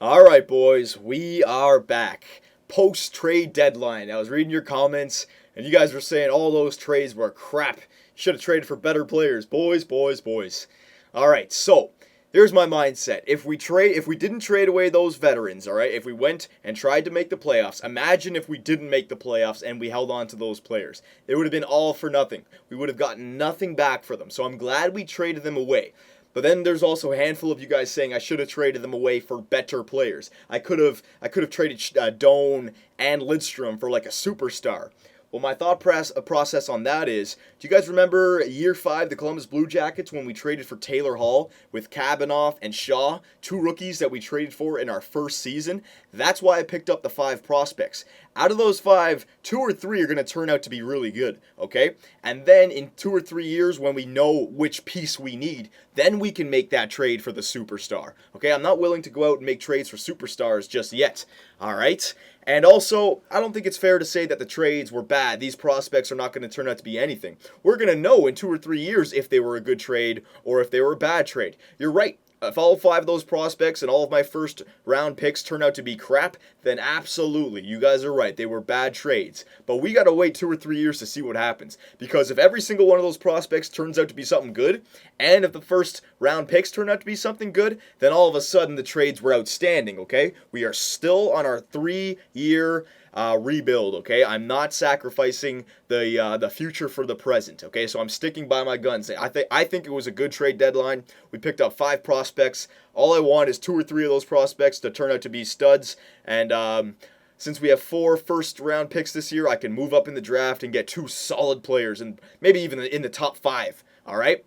All right, boys, we are back. Post-trade deadline. I was reading your comments, and you guys were saying all those trades were crap. Should have traded for better players. Boys, boys, boys. All right, so here's my mindset. If we didn't trade away those veterans, all right, if we went and tried to make the playoffs, imagine if we didn't make the playoffs and we held on to those players. It would have been all for nothing. We would have gotten nothing back for them. So I'm glad we traded them away. But then there's also a handful of you guys saying I should have traded them away for better players. I could have traded Doan and Lidstrom for like a superstar. Well, my thought process on that is, do you guys remember year 5, the Columbus Blue Jackets, when we traded for Taylor Hall with Kabanoff and Shaw, 2 rookies that we traded for in our first season? That's why I picked up the 5 prospects. Out of those 5, 2 or 3 are going to turn out to be really good, okay? And then in 2 or 3 years, when we know which piece we need, then we can make that trade for the superstar, okay? I'm not willing to go out and make trades for superstars just yet, all right? And also, I don't think it's fair to say that the trades were bad. These prospects are not going to turn out to be anything. We're going to know in 2 or 3 years if they were a good trade or if they were a bad trade. You're right. If all 5 of those prospects and all of my first round picks turn out to be crap, then absolutely, you guys are right. They were bad trades. But we got to wait 2 or 3 years to see what happens. Because if every single one of those prospects turns out to be something good, and if the first round picks turn out to be something good, then all of a sudden the trades were outstanding, okay? We are still on our 3-year rebuild, okay? I'm not sacrificing the future for the present, okay? So I'm sticking by my guns. I think it was a good trade deadline. We picked up 5 prospects. All I want is 2 or 3 of those prospects to turn out to be studs. And since we have 4 first-round picks this year, I can move up in the draft and get 2 solid players, and maybe even in the top 5, all right?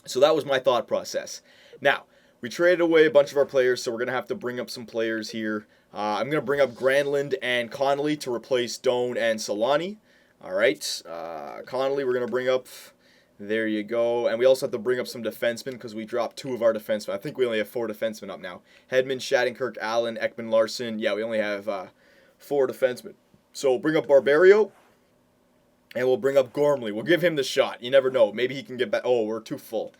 So that was my thought process. Now, we traded away a bunch of our players, so we're going to have to bring up some players here. I'm going to bring up Granlund and Connolly to replace Doan and Solani. All right. Connolly we're going to bring up. There you go. And we also have to bring up some defensemen because we dropped 2 of our defensemen. I think we only have 4 defensemen up now. Hedman, Shattenkirk, Allen, Ekman, Larson. Yeah, we only have 4 defensemen. So bring up Barberio. And we'll bring up Gormley. We'll give him the shot. You never know. Maybe he can get back. Oh, we're too full.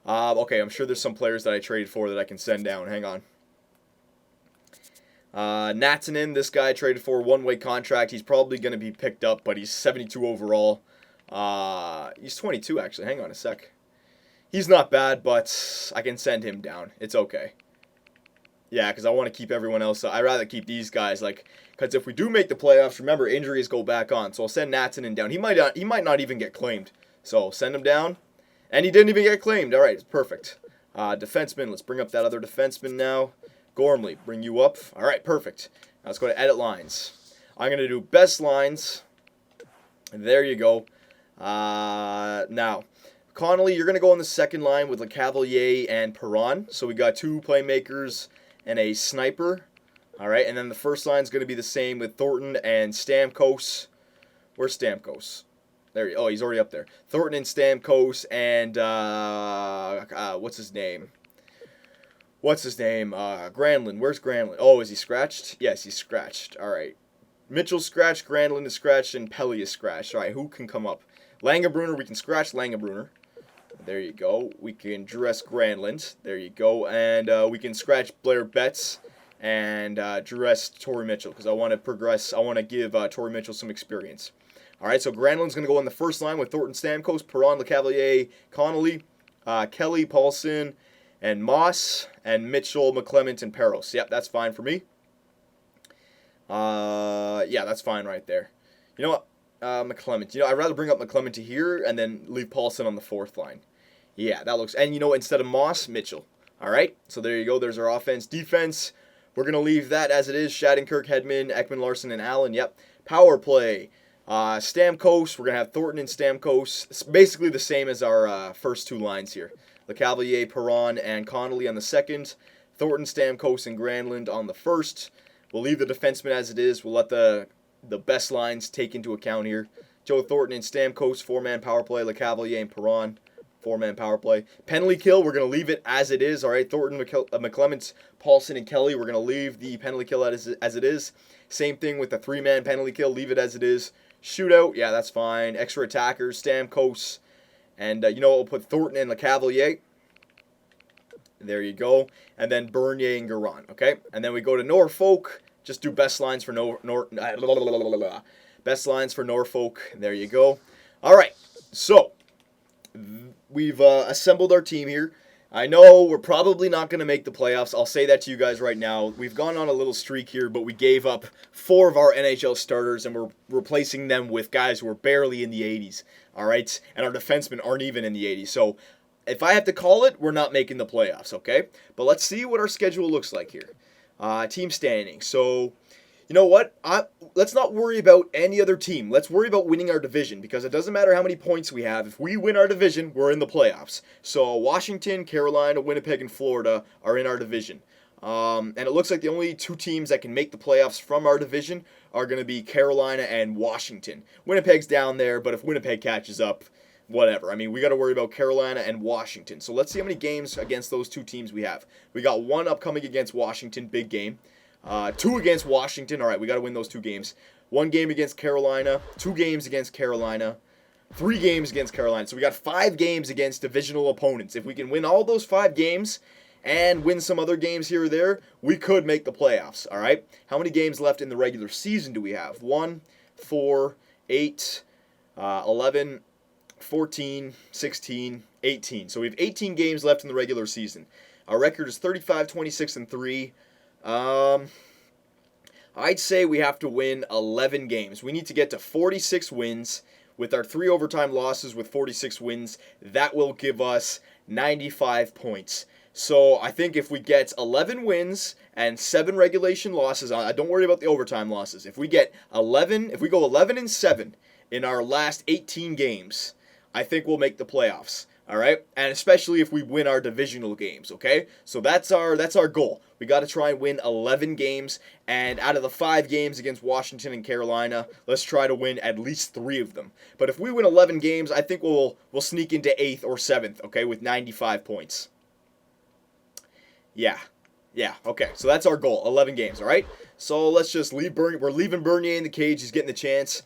Okay, I'm sure there's some players that I traded for that I can send down. Hang on. Natsanen, this guy traded for a one-way contract. He's probably going to be picked up, but he's 72 overall. He's 22, actually. Hang on a sec. He's not bad, but I can send him down. It's okay. Yeah, because I want to keep everyone else. I'd rather keep these guys, because if we do make the playoffs, remember, injuries go back on. So I'll send Natsanen down. He might not even get claimed. So send him down. And he didn't even get claimed. All right, perfect. Defenseman, let's bring up that other defenseman now. Gormley, bring you up. All right, perfect. Now let's go to edit lines. I'm going to do best lines. There you go. Now, Connolly, you're going to go on the second line with LeCavalier and Perron. So we got 2 playmakers and a sniper. All right, and then the first line is going to be the same with Thornton and Stamkos. Where's Stamkos? There. Oh, he's already up there. Thornton and Stamkos and what's his name? Granlund. Where's Granlund? Oh, is he scratched? Yes, he's scratched. All right. Mitchell's scratched, Granlund is scratched, and Pelly is scratched. All right, who can come up? Langenbrunner, we can scratch Langenbrunner. There you go. We can dress Granlund. There you go. And we can scratch Blair Betts and dress Torrey Mitchell because I want to progress. I want to give Torrey Mitchell some experience. All right, so Granlund's going to go on the first line with Thornton, Stamkos, Perron, LeCavalier, Connolly, Kelly, Paulson, and Moss, and Mitchell, McClement, and Peros. Yep, that's fine for me. Yeah, that's fine right there. You know what? McClement. I'd rather bring up McClement to here and then leave Paulson on the 4th line. Yeah, that looks... And, instead of Moss, Mitchell. All right, so there you go. There's our offense. Defense, we're going to leave that as it is. Shattenkirk, Hedman, Ekman, Larson, and Allen. Yep. Power play. Stamkos, we're going to have Thornton and Stamkos. It's basically the same as our first 2 lines here. LeCavalier, Perron, and Connolly on the second. Thornton, Stamkos, and Granlund on the first. We'll leave the defenseman as it is. We'll let the best lines take into account here. Joe Thornton and Stamkos, 4-man power play. LeCavalier and Perron, 4-man power play. Penalty kill, we're going to leave it as it is. All right, Thornton, McClements, Paulson, and Kelly, we're going to leave the penalty kill as it is. Same thing with the 3-man penalty kill. Leave it as it is. Shootout, yeah, that's fine. Extra attackers, Stamkos, and we'll put Thornton and LeCavalier. There you go. And then Bernier and Garon, okay? And then we go to Norfolk. Just do best lines for best lines for Norfolk. There you go. All right. So, we've assembled our team here. I know we're probably not going to make the playoffs. I'll say that to you guys right now. We've gone on a little streak here, but we gave up 4 of our NHL starters, and we're replacing them with guys who are barely in the 80s, all right? And our defensemen aren't even in the 80s. So if I have to call it, we're not making the playoffs, okay? But let's see what our schedule looks like here. Team standing. So, you know what? Let's not worry about any other team. Let's worry about winning our division, because it doesn't matter how many points we have. If we win our division, we're in the playoffs. So Washington, Carolina, Winnipeg, and Florida are in our division. And it looks like the only 2 teams that can make the playoffs from our division are going to be Carolina and Washington. Winnipeg's down there, but if Winnipeg catches up, whatever. I mean, we got to worry about Carolina and Washington. So let's see how many games against those 2 teams we have. We got 1 upcoming against Washington, big game. 2 against Washington. All right, we got to win those 2 games. 1 game against Carolina. 2 games against Carolina. 3 games against Carolina. So we got 5 games against divisional opponents. If we can win all those 5 games and win some other games here or there, we could make the playoffs. All right. How many games left in the regular season do we have? 1, 4, 8, 11, 14, 16, 18. So we have 18 games left in the regular season. Our record is 35, 26, and 3. I'd say we have to win 11 games. We need to get to 46 wins. With our 3 overtime losses with 46 wins, that will give us 95 points. So I think if we get 11 wins and 7 regulation losses, I don't worry about the overtime losses. If we go 11-7 in our last 18 games, I think we'll make the playoffs. All right, and especially if we win our divisional games, okay? So that's our goal. We got to try and win 11 games, and out of the 5 games against Washington and Carolina, let's try to win at least 3 of them. But if we win 11 games, I think we'll sneak into 8th or 7th, okay, with 95 points. Yeah, okay. So that's our goal, 11 games, all right? So let's just leave Bernier. We're leaving Bernier in the cage. He's getting the chance.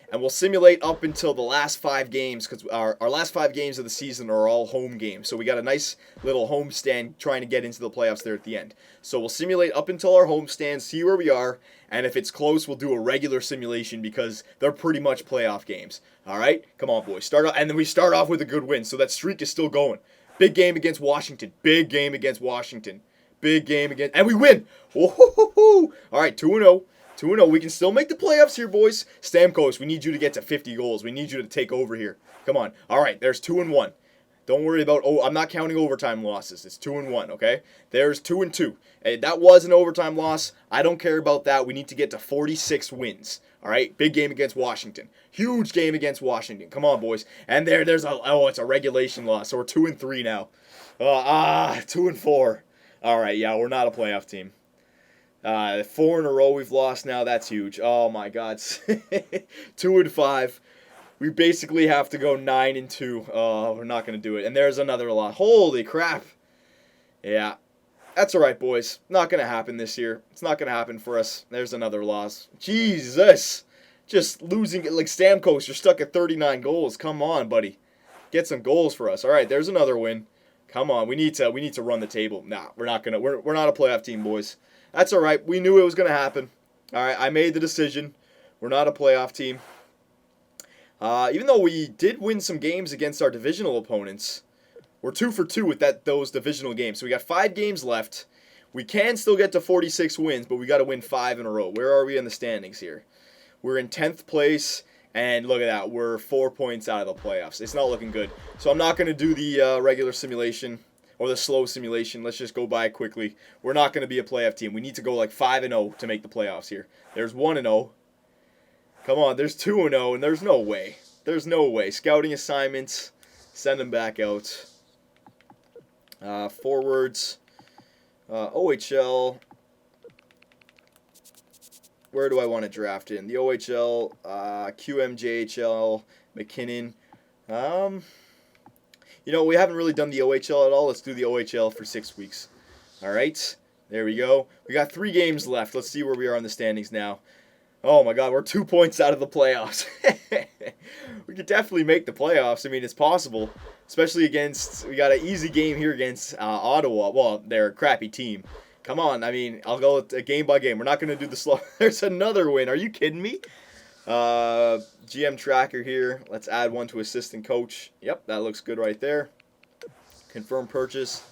And we'll simulate up until the last 5 games, because our last 5 games of the season are all home games. So we got a nice little home stand trying to get into the playoffs there at the end. So we'll simulate up until our home stand, see where we are, and if it's close, we'll do a regular simulation, because they're pretty much playoff games. All right? Come on, boys. And then we start off with a good win, so that streak is still going. Big game against Washington. Big game against Washington. Big game against... And we win! Woo-hoo-hoo-hoo! All right, 2-0. 2-0. We can still make the playoffs here, boys. Stamkos, we need you to get to 50 goals. We need you to take over here. Come on. All right, there's 2-1. Don't worry about... Oh, I'm not counting overtime losses. It's 2-1, okay? There's 2-2. Hey, that was an overtime loss. I don't care about that. We need to get to 46 wins. All right? Big game against Washington. Huge game against Washington. Come on, boys. And there's a... Oh, it's a regulation loss. So we're 2-3 now. 2-4. All right, yeah, we're not a playoff team. 4 in a row we've lost now. That's huge. Oh, my God. 2-5. We basically have to go 9-2. Oh, we're not going to do it. And there's another loss. Holy crap. Yeah. That's all right, boys. Not going to happen this year. It's not going to happen for us. There's another loss. Jesus. Just losing it like Stamkos. You're stuck at 39 goals. Come on, buddy. Get some goals for us. All right, there's another win. Come on. We need to run the table. Nah, we're not going to. We're not a playoff team, boys. That's all right. We knew it was going to happen. All right, I made the decision. We're not a playoff team. Even though we did win some games against our divisional opponents, we're 2 for 2 with those divisional games. So we got 5 games left. We can still get to 46 wins, but we got to win 5 in a row. Where are we in the standings here? We're in 10th place, and look at that. We're 4 points out of the playoffs. It's not looking good. So I'm not going to do the regular simulation or the slow simulation. Let's just go by it quickly. We're not going to be a playoff team. We need to go like 5-0 to make the playoffs here. There's 1-0. Come on, there's 2-0, and there's no way. There's no way. Scouting assignments, send them back out. Forwards, OHL. Where do I want to draft in? The OHL, QMJHL, McKinnon. You know, we haven't really done the OHL at all. Let's do the OHL for 6 weeks. All right, there we go. We got 3 games left. Let's see where we are in the standings now. Oh my God, we're 2 points out of the playoffs. We could definitely make the playoffs. I mean, it's possible, especially we got an easy game here against Ottawa. Well, they're a crappy team. Come on, I mean, I'll go game by game. We're not going to do the slow. There's another win. Are you kidding me? GM tracker here. Let's add one to assistant coach. Yep, that looks good right there. Confirm purchase.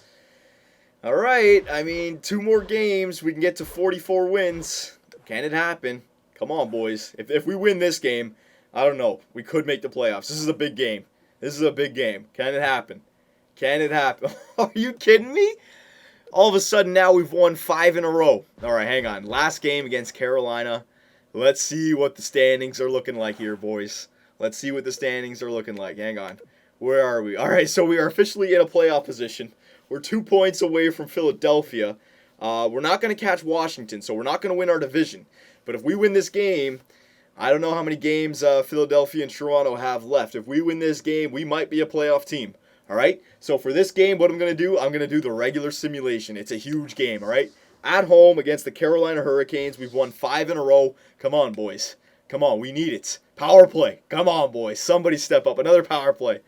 All right, I mean, 2 more games. We can get to 44 wins. Can it happen? Come on, boys. If we win this game, I don't know. We could make the playoffs. This is a big game. This is a big game. Can it happen? Can it happen? Are you kidding me? All of a sudden now we've won 5 in a row. All right, hang on. Last game against Carolina. Let's see what the standings are looking like here, boys. Let's see what the standings are looking like. Hang on. Where are we? All right, so we are officially in a playoff position. We're 2 points away from Philadelphia. We're not going to catch Washington, so we're not going to win our division. But if we win this game, I don't know how many games Philadelphia and Toronto have left. If we win this game, we might be a playoff team. All right? So for this game, what I'm going to do, I'm going to do the regular simulation. It's a huge game, all right? At home against the Carolina Hurricanes, we've won 5 in a row. Come on, boys. Come on, we need it. Power play. Come on, boys. Somebody step up. Another power play.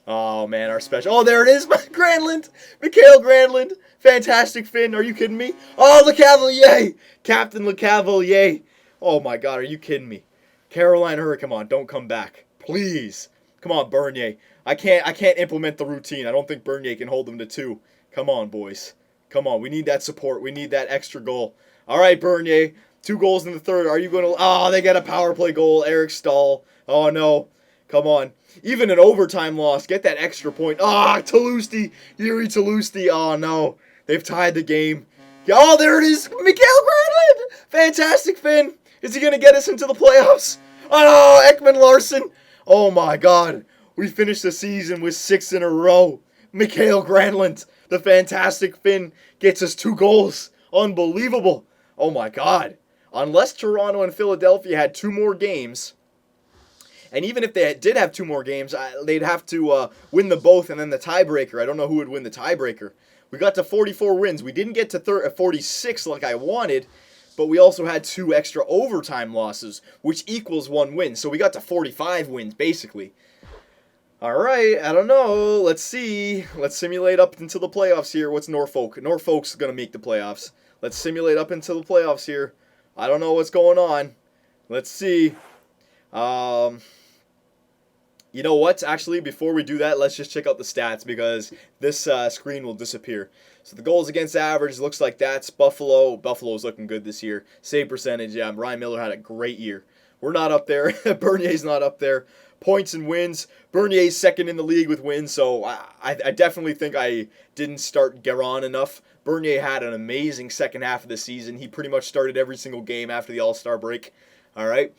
Oh, man, our special. Oh, there it is. Granlund. Mikael Granlund. Fantastic Finn. Are you kidding me? Oh, LeCavalier. Captain LeCavalier. Oh, my God. Are you kidding me? Carolina Hurricane. Come on. Don't come back. Please. Come on, Bernier. I can't implement the routine. I don't think Bernier can hold them to 2. Come on, boys. Come on. We need that support. We need that extra goal. All right, Bernier. 2 goals in the third. Are you going to... Oh, they got a power play goal. Eric Stahl. Oh, no. Come on. Even an overtime loss. Get that extra point. Toulouse. Yuri Toulouse. Oh, no. They've tied the game. Oh, there it is. Mikael Granlund. Fantastic Finn. Is he going to get us into the playoffs? Oh, no. Ekman Larson. Oh, my God. We finished the season with 6 in a row. Mikael Granlund, the fantastic Finn, gets us 2 goals. Unbelievable. Oh, my God. Unless Toronto and Philadelphia had 2 more games, and even if they did have 2 more games, they'd have to win them both and then the tiebreaker. I don't know who would win the tiebreaker. We got to 44 wins. We didn't get to 46 like I wanted, but we also had 2 extra overtime losses, which equals 1 win. So we got to 45 wins, basically. All right, I don't know. Let's see. Let's simulate up into the playoffs here. What's Norfolk? Norfolk's going to make the playoffs. Let's simulate up into the playoffs here. I don't know what's going on. Let's see. You know what? Actually, before we do that, let's just check out the stats because this screen will disappear. So the goals against average looks like that's Buffalo. Buffalo's looking good this year. Save percentage, yeah. Ryan Miller had a great year. We're not up there. Bernier's not up there. Points and wins. Bernier's second in the league with wins, so I definitely think I didn't start Guerin enough. Bernier had an amazing second half of the season. He pretty much started every single game after the All-Star break. All right.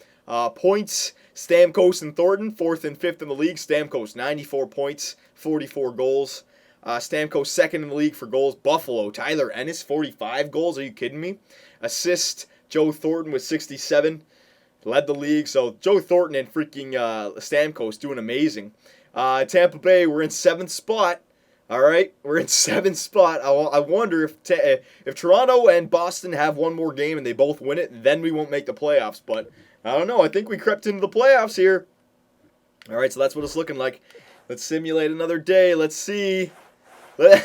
Points, Stamkos and Thornton, 4th and 5th in the league. Stamkos, 94 points, 44 goals. Stamkos, 2nd in the league for goals. Buffalo, Tyler Ennis, 45 goals. Are you kidding me? Assist, Joe Thornton with 67. Led the league. So Joe Thornton and freaking Stamkos doing amazing. Tampa Bay, we're in 7th spot. All right, we're in 7th spot. I wonder if Toronto and Boston have 1 more game and they both win it, then we won't make the playoffs. But I don't know. I think we crept into the playoffs here. All right, so that's what it's looking like. Let's simulate another day. Let's see. The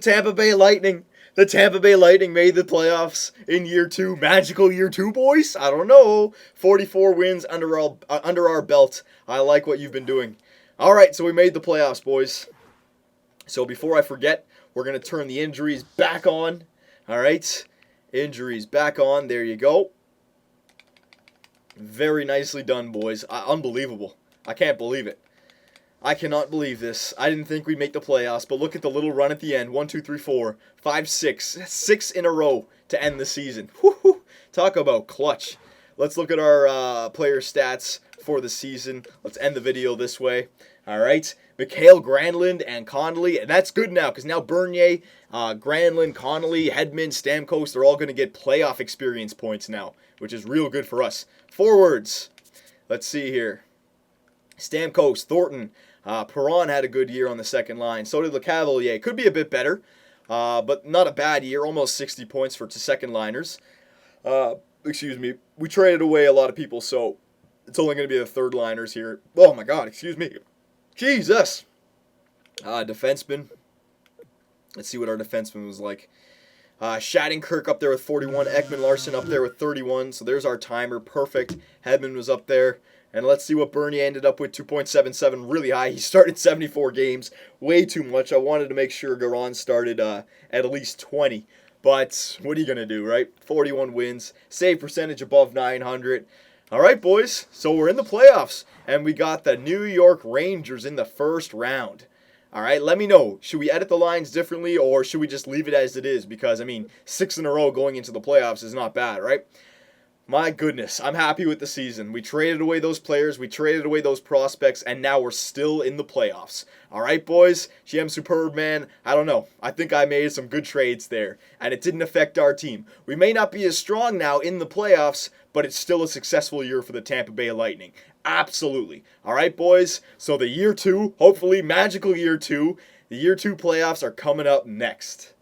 Tampa Bay Lightning. The Tampa Bay Lightning made the playoffs in year 2. Magical year 2, boys. I don't know. 44 wins under our belt. I like what you've been doing. All right, so we made the playoffs, boys. So before I forget, we're going to turn the injuries back on. All right, injuries back on. There you go. Very nicely done, boys. Unbelievable. I can't believe it. I cannot believe this. I didn't think we'd make the playoffs, but look at the little run at the end. 1, 2, 3, 4, 5, 6. 6 in a row to end the season. Woo-hoo. Talk about clutch. Let's look at our player stats for the season. Let's end the video this way. All right. Mikael Granlund and Connolly. And that's good now because now Bernier, Granlund, Connolly, Hedman, Stamkos, they're all going to get playoff experience points now, which is real good for us. Forwards. Let's see here. Stamkos, Thornton, Perron had a good year on the second line. So did LeCavalier. Could be a bit better, but not a bad year. Almost 60 points for 2 second liners. excuse me, we traded away a lot of people, so it's only going to be the third liners here. Oh my God, excuse me. Jesus. Defenseman. Let's see what our defenseman was like. Shattenkirk up there with 41. Ekman Larson up there with 31. So there's our timer. Perfect. Hedman was up there. And let's see what Bernie ended up with. 2.77. Really high. He started 74 games. Way too much. I wanted to make sure Garon started at least 20. But what are you going to do, right? 41 wins. Save percentage above 900. All right, boys. So we're in the playoffs. And we got the New York Rangers in the first round. All right, let me know. Should we edit the lines differently or should we just leave it as it is? Because, I mean, 6 in a row going into the playoffs is not bad, right? My goodness, I'm happy with the season. We traded away those players, we traded away those prospects, and now we're still in the playoffs. All right, boys? GM Superb, man, I don't know. I think I made some good trades there, and it didn't affect our team. We may not be as strong now in the playoffs, but it's still a successful year for the Tampa Bay Lightning. Absolutely. All right, boys? So the year 2, hopefully magical year 2, the year 2 playoffs are coming up next.